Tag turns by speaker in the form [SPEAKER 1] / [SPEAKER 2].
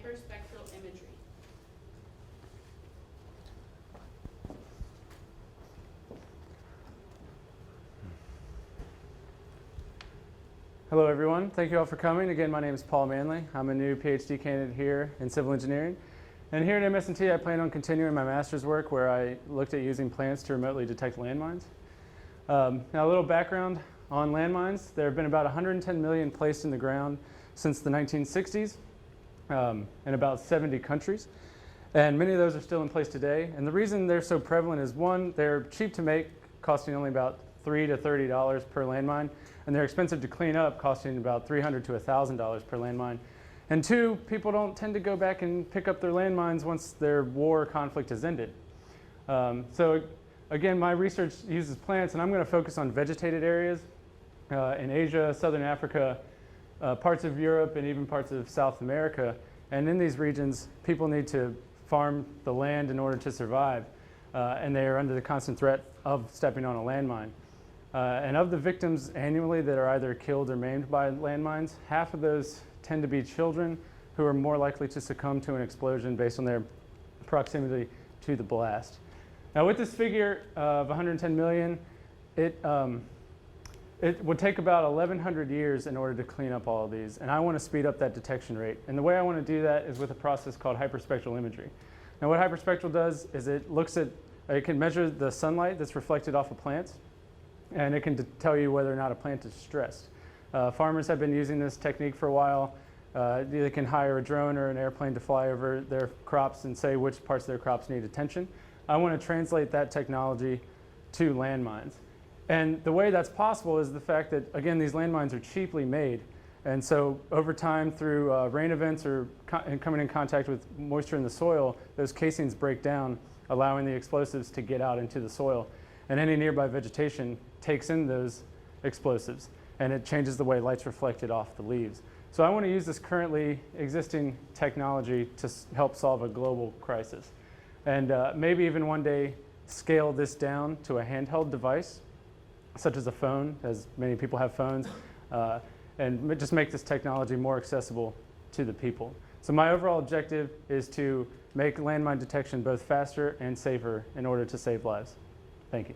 [SPEAKER 1] hyperspectral imagery.
[SPEAKER 2] Hello everyone, thank you all for coming. Again, my name is Paul Manley. I'm a new PhD candidate here in civil engineering. And here at MS&T, I plan on continuing my master's work where I looked at using plants to remotely detect landmines. Now a little background on landmines. There have been about 110 million placed in the ground since the 1960s in about 70 countries. And many of those are still in place today. And the reason they're so prevalent is one, they're cheap to make, costing only about $3 to $30 per landmine. And they're expensive to clean up, costing about $300 to $1,000 per landmine. And two, people don't tend to go back and pick up their landmines once their war or conflict has ended. So again, my research uses plants, and I'm going to focus on vegetated areas in Asia, Southern Africa, parts of Europe, and even parts of South America. And in these regions, people need to farm the land in order to survive, and they are under the constant threat of stepping on a landmine. And of the victims annually that are either killed or maimed by landmines, half of those tend to be children who are more likely to succumb to an explosion based on their proximity to the blast. Now with this figure of 110 million, it would take about 1,100 years in order to clean up all of these, and I want to speed up that detection rate. And the way I want to do that is with a process called hyperspectral imagery. Now what hyperspectral does is it can measure the sunlight that's reflected off of plants, and it can tell you whether or not a plant is stressed. Farmers have been using this technique for a while. They can hire a drone or an airplane to fly over their crops and say which parts of their crops need attention. I want to translate that technology to landmines. And the way that's possible is the fact that, again, these landmines are cheaply made. And so over time, through rain events or coming in contact with moisture in the soil, those casings break down, allowing the explosives to get out into the soil. And any nearby vegetation takes in those explosives, and it changes the way light's reflected off the leaves. So I want to use this currently existing technology to help solve a global crisis. And maybe even one day scale this down to a handheld device, such as a phone, as many people have phones, and just make this technology more accessible to the people. So my overall objective is to make landmine detection both faster and safer in order to save lives. Thank you.